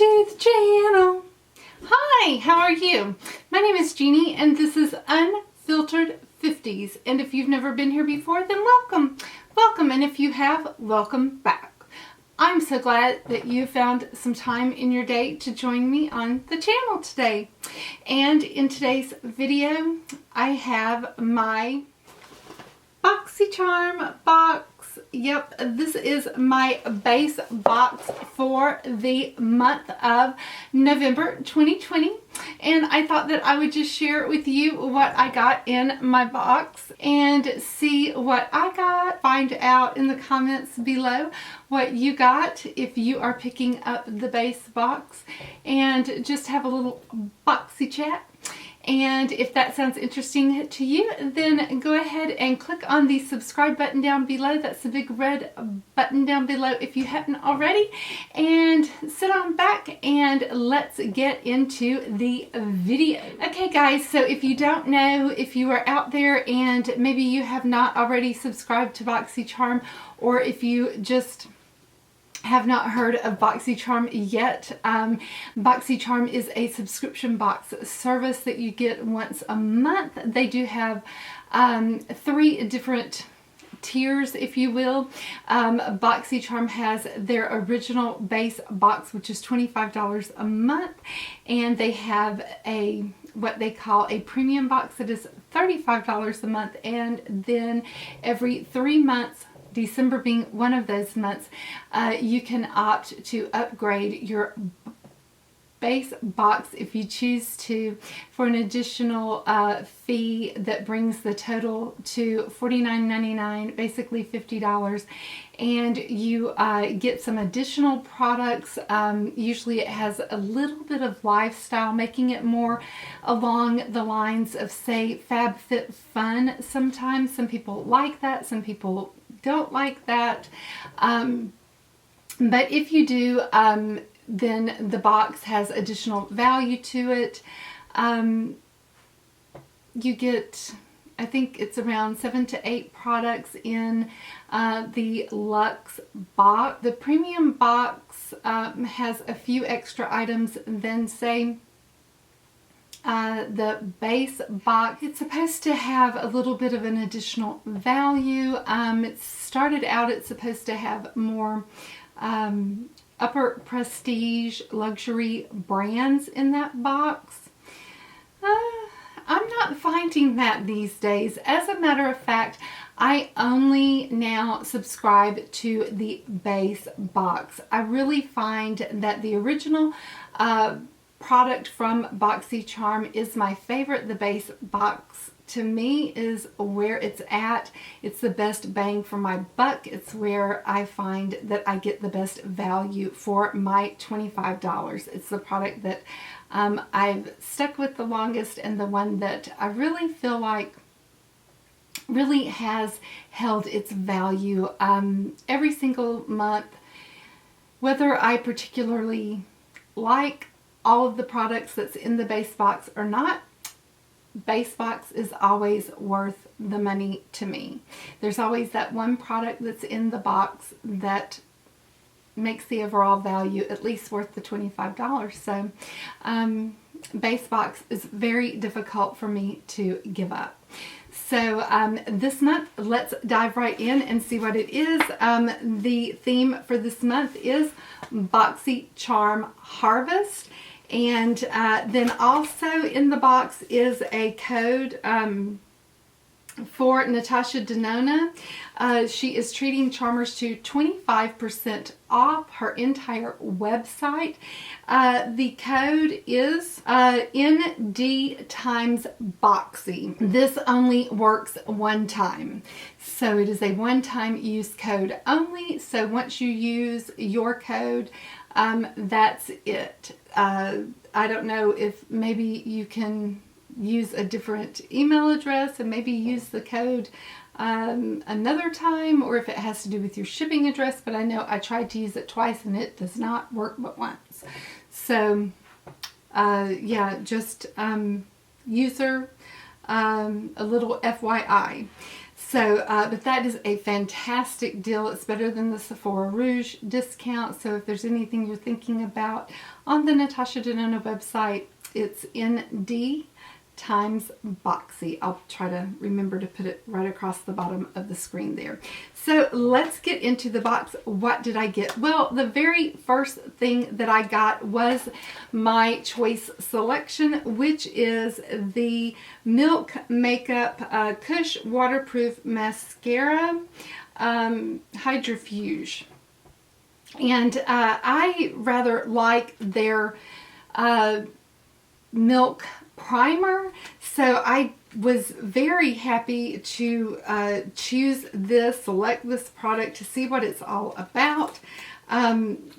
to the channel. Hi, how are you? My name is Jeannie and this is Unfiltered 50s, and if you've never been here before, then welcome. Welcome, and if you have, welcome back. I'm so glad that you found some time in your day to join me on the channel today. And in today's video, I have my BOXYCHARM box. Yep, this is my base box for the month of November 2020. And I thought that I would just share with you what I got in my box and see what I got. Find out in the comments below what you got if you are picking up the base box, and just have a little boxy chat. And if that sounds interesting to you, then go ahead and click on the subscribe button down below. That's the big red button down below if you haven't already. And sit on back and let's get into the video. Okay guys, so if you don't know, if you are out there and maybe you have not already subscribed to BOXYCHARM, or if you just have not heard of BOXYCHARM yet, BOXYCHARM is a subscription box service that you get once a month. They do have 3 different tiers, if you will. BOXYCHARM has their original base box, which is $25 a month, and they have what they call a premium box that is $35 a month, and then every 3 months, December being one of those months, you can opt to upgrade your base box if you choose to, for an additional fee that brings the total to $49.99, basically $50, and you get some additional products. Usually it has a little bit of lifestyle, making it more along the lines of, say, FabFitFun. Sometimes some people like that, some people don't like that, but if you do, then the box has additional value to it. You get, I think it's around 7 to 8 products in the Luxe box. The premium box has a few extra items than, say, the base box. It's supposed to have a little bit of an additional value. It started out, it's supposed to have more upper prestige luxury brands in that box. I'm not finding that these days. As a matter of fact, I only now subscribe to the base box. I really find that the original product from BOXYCHARM is my favorite. The base box to me is where it's at. It's the best bang for my buck. It's where I find that I get the best value for my $25. It's the product that I've stuck with the longest, and the one that I really feel like really has held its value every single month. Whether I particularly like all of the products that's in the base box or not, base box is always worth the money to me. There's always that one product that's in the box that makes the overall value at least worth the $25. So base box is very difficult for me to give up. So this month, let's dive right in and see what it is. The theme for this month is BOXYCHARM Harvest. And then also in the box is a code for Natasha Denona. She is treating charmers to 25% off her entire website. The code is ND times boxy. This only works one time. So it is a one-time use code only. So once you use your code, that's it. I don't know if maybe you can use a different email address and maybe use the code another time, or if it has to do with your shipping address, but I know I tried to use it twice and it does not work but once. So yeah, just user, a little FYI. So, but that is a fantastic deal. It's better than the Sephora Rouge discount. So if there's anything you're thinking about on the Natasha Denona website, it's ND times boxy. I'll try to remember to put it right across the bottom of the screen there. So let's get into the box. What did I get? Well, the very first thing that I got was my choice selection, which is the Milk Makeup Kush Waterproof Mascara Hydrofuge. And I rather like their milk primer, so I was very happy to select this product to see what it's all about.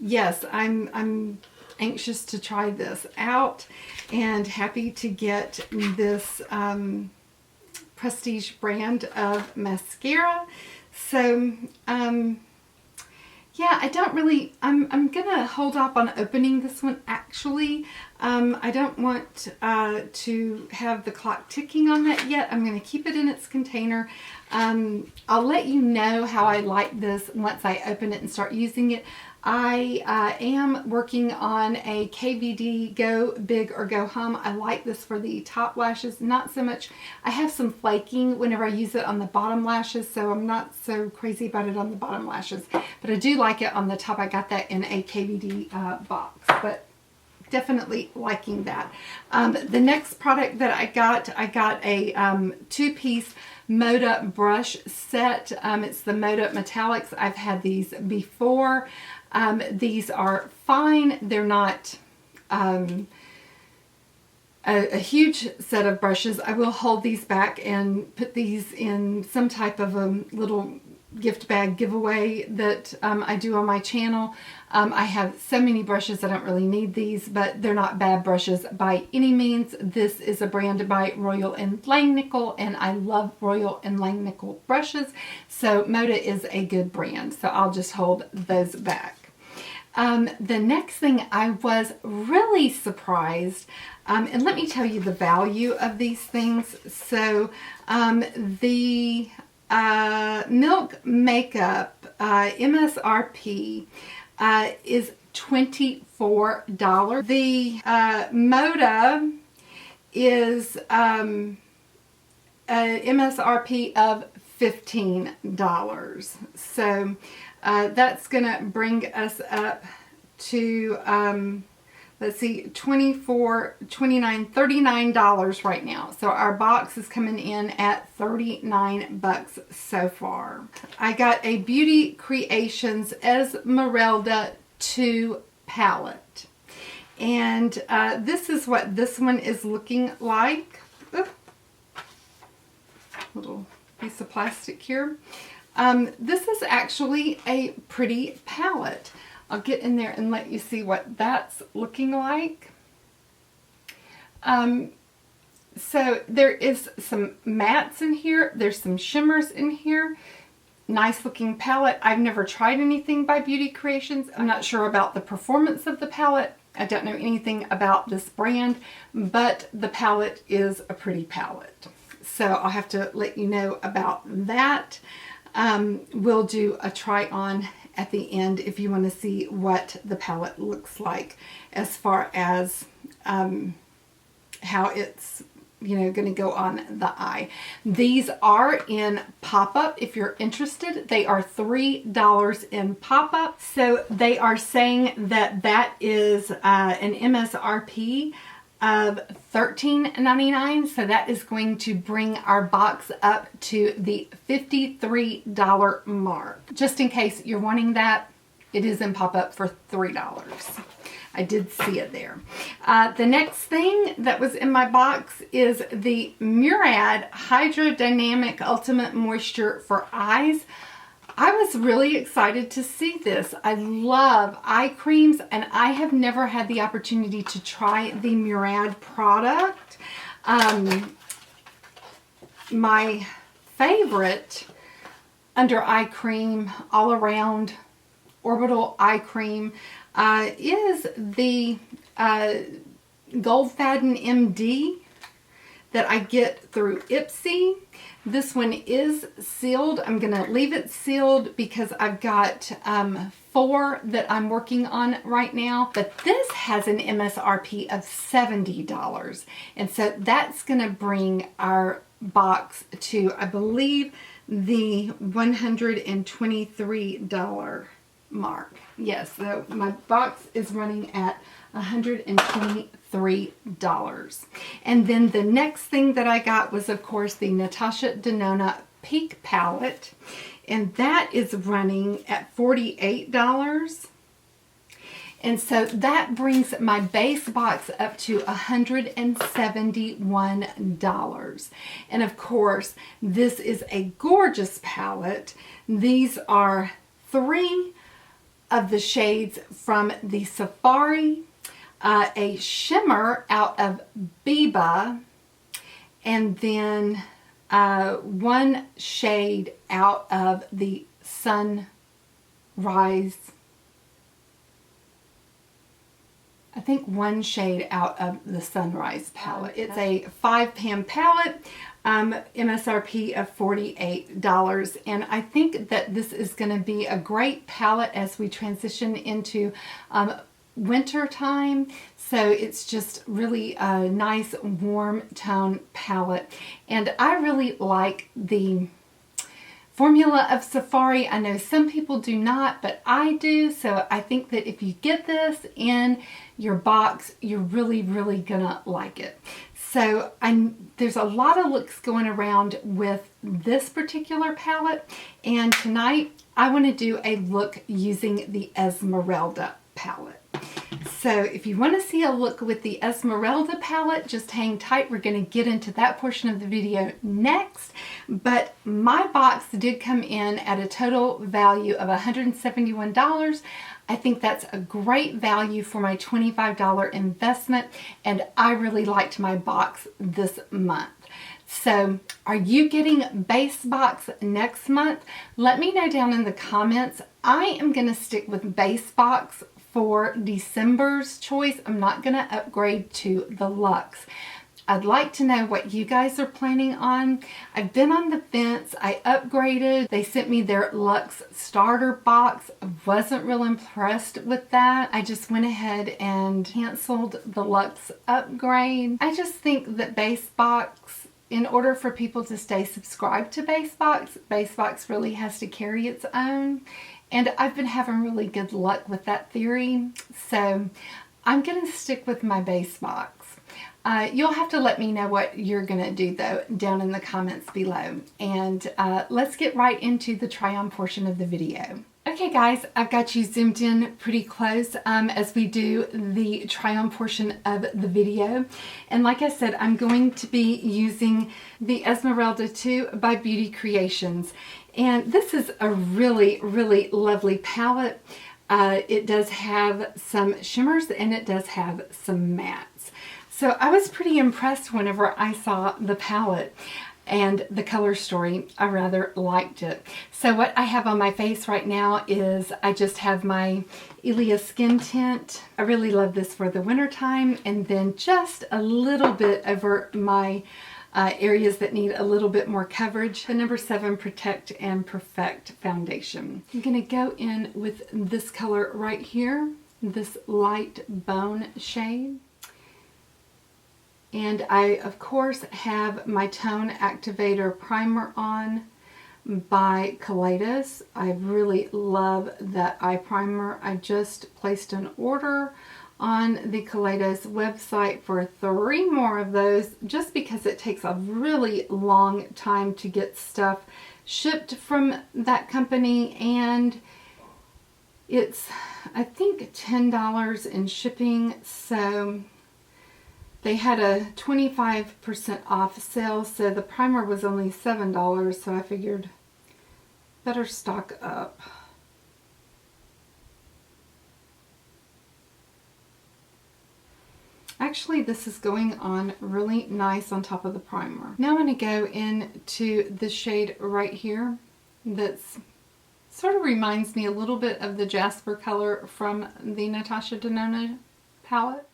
Yes, I'm anxious to try this out and happy to get this prestige brand of mascara. So yeah, I don't really, I'm gonna hold off on opening this one actually. I don't want to have the clock ticking on that yet. I'm gonna keep it in its container. I'll let you know how I like this once I open it and start using it. I am working on a KVD Go Big or Go Home. I like this for the top lashes, not so much. I have some flaking whenever I use it on the bottom lashes, so I'm not so crazy about it on the bottom lashes, but I do like it on the top. I got that in a KVD box, but definitely liking that. The next product that I got a two-piece Moda Brush Set. It's the Moda Metallics. I've had these before. These are fine. They're not a huge set of brushes. I will hold these back and put these in some type of a little gift bag giveaway that I do on my channel. I have so many brushes, I don't really need these, but they're not bad brushes by any means. This is a brand by Royal & Langnickel, and I love Royal & Langnickel brushes, so Moda is a good brand, so I'll just hold those back. The next thing, I was really surprised, and let me tell you the value of these things. So the Milk Makeup MSRP is $24. The Moda is MSRP of $15. So that's gonna bring us up to let's see, $24, $29, $39 right now. So our box is coming in at 39 bucks so far. I got a Beauty Creations Esmeralda 2 palette. And this is what this one is looking like. Oop. Little piece of plastic here. This is actually a pretty palette. I'll get in there and let you see what that's looking like. So there is some mattes in here. There's some shimmers in here. Nice looking palette. I've never tried anything by Beauty Creations. I'm not sure about the performance of the palette. I don't know anything about this brand, but the palette is a pretty palette. So I'll have to let you know about that. We'll do a try on at the end if you want to see what the palette looks like as far as how it's, you know, going to go on the eye. These are in pop-up if you're interested. They are $3 in pop-up. So they are saying that that is an MSRP of $13.99. So that is going to bring our box up to the $53 mark. Just in case you're wanting that, it is in pop-up for $3. I did see it there. The next thing that was in my box is the Murad Hydrodynamic Ultimate Moisture for Eyes. I was really excited to see this. I love eye creams, and I have never had the opportunity to try the Murad product. My favorite under eye cream, all around orbital eye cream, is the Goldfaden MD. that I get through Ipsy. This one is sealed. I'm going to leave it sealed because I've got 4 that I'm working on right now. But this has an MSRP of $70. And so that's going to bring our box to, I believe, the $123 mark. Yes, so my box is running at $123. And then the next thing that I got was, of course, the Natasha Denona Peak Palette. And that is running at $48. And so that brings my base box up to $171. And of course, this is a gorgeous palette. These are 3 of the shades from the Safari, a shimmer out of Biba, and then 1 shade out of the Sunrise. I think 1 shade out of the Sunrise palette. It's a 5-pan palette, MSRP of $48. And I think that this is going to be a great palette as we transition into winter time. So it's just really a nice warm tone palette. And I really like the formula of Safari. I know some people do not, but I do. So I think that if you get this in your box, you're really, really gonna like it. So there's a lot of looks going around with this particular palette. And tonight I want to do a look using the Esmeralda palette. So if you want to see a look with the Esmeralda palette, just hang tight. We're going to get into that portion of the video next. But my box did come in at a total value of $171. I think that's a great value for my $25 investment, and I really liked my box this month. So are you getting base box next month? Let me know down in the comments. I am going to stick with base box for December's choice. I'm not going to upgrade to the Luxe. I'd like to know what you guys are planning on. I've been on the fence. I upgraded. They sent me their Luxe starter box. I wasn't real impressed with that. I just went ahead and canceled the Luxe upgrade. I just think that base box, in order for people to stay subscribed to base box really has to carry its own. And I've been having really good luck with that theory. So I'm going to stick with my base box. You'll have to let me know what you're going to do though down in the comments below. And let's get right into the try-on portion of the video. Okay guys, I've got you zoomed in pretty close as we do the try-on portion of the video. And like I said, I'm going to be using the Esmeralda 2 by Beauty Creations. And this is a really, really lovely palette. It does have some shimmers and it does have some mattes. So I was pretty impressed whenever I saw the palette and the color story. I rather liked it. So what I have on my face right now is I just have my Ilia Skin Tint. I really love this for the winter time, and then just a little bit over my areas that need a little bit more coverage. The number 7 Protect and Perfect foundation. I'm going to go in with this color right here, this light bone shade. And I, of course, have my Tone Activator Primer on by Kaleidos. I really love that eye primer. I just placed an order on the Kaleidos website for 3 more of those, just because it takes a really long time to get stuff shipped from that company, and it's, I think, $10 in shipping. So they had a 25% off sale, so the primer was only $7, so I figured better stock up. Actually, this is going on really nice on top of the primer. Now I'm going to go into this shade right here that's sort of reminds me a little bit of the Jasper color from the Natasha Denona palette.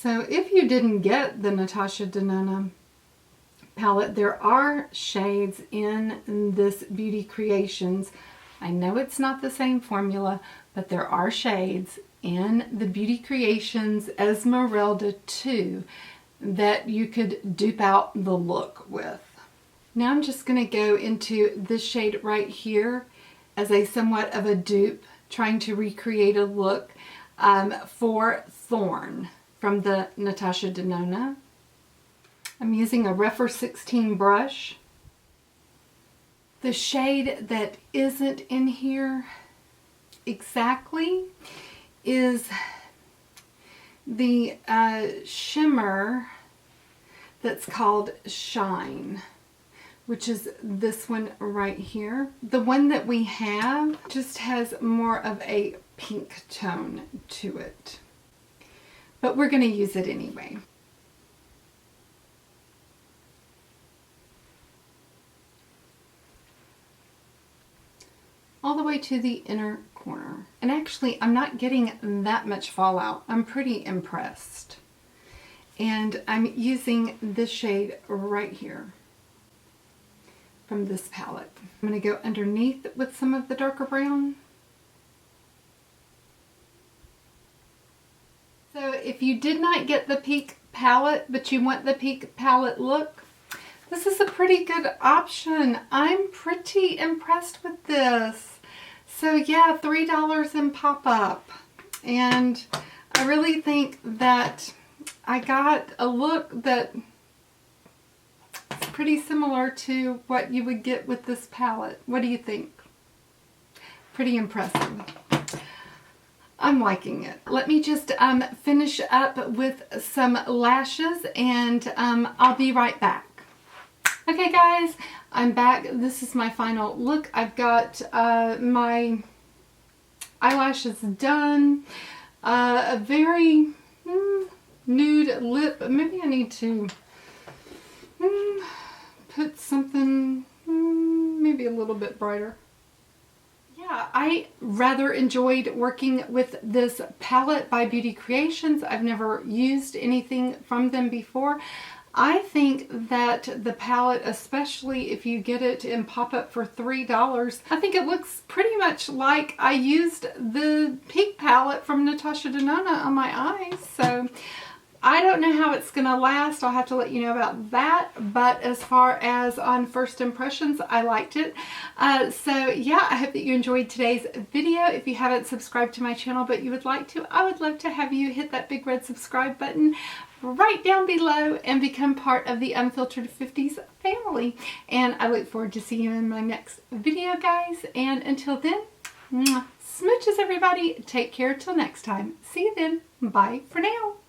So if you didn't get the Natasha Denona palette, there are shades in this Beauty Creations. I know it's not the same formula, but there are shades in the Beauty Creations Esmeralda 2 that you could dupe out the look with. Now I'm just going to go into this shade right here as a somewhat of a dupe, trying to recreate a look for Thorn from the Natasha Denona. I'm using a Refer 16 brush. The shade that isn't in here exactly is the shimmer that's called Shine, which is this one right here. The one that we have just has more of a pink tone to it, but we're going to use it anyway. All the way to the inner corner. And actually, I'm not getting that much fallout. I'm pretty impressed. And I'm using this shade right here from this palette. I'm going to go underneath with some of the darker brown. So if you did not get the Peak palette, but you want the Peak palette look, this is a pretty good option. I'm pretty impressed with this. So yeah, $3 in pop-up. And I really think that I got a look that is pretty similar to what you would get with this palette. What do you think? Pretty impressive. I'm liking it. Let me just finish up with some lashes, and I'll be right back. Okay guys, I'm back. This is my final look. I've got my eyelashes done. A very nude lip. Maybe I need to put something maybe a little bit brighter. Yeah, I rather enjoyed working with this palette by Beauty Creations. I've never used anything from them before. I think that the palette, especially if you get it in pop-up for $3, I think it looks pretty much like I used the Peak palette from Natasha Denona on my eyes. So I don't know how it's going to last. I'll have to let you know about that. But as far as on first impressions, I liked it. So yeah, I hope that you enjoyed today's video. If you haven't subscribed to my channel but you would like to, I would love to have you hit that big red subscribe button right down below and become part of the Unfiltered 50s family. And I look forward to seeing you in my next video, guys. And until then, smooches everybody. Take care till next time. See you then. Bye for now.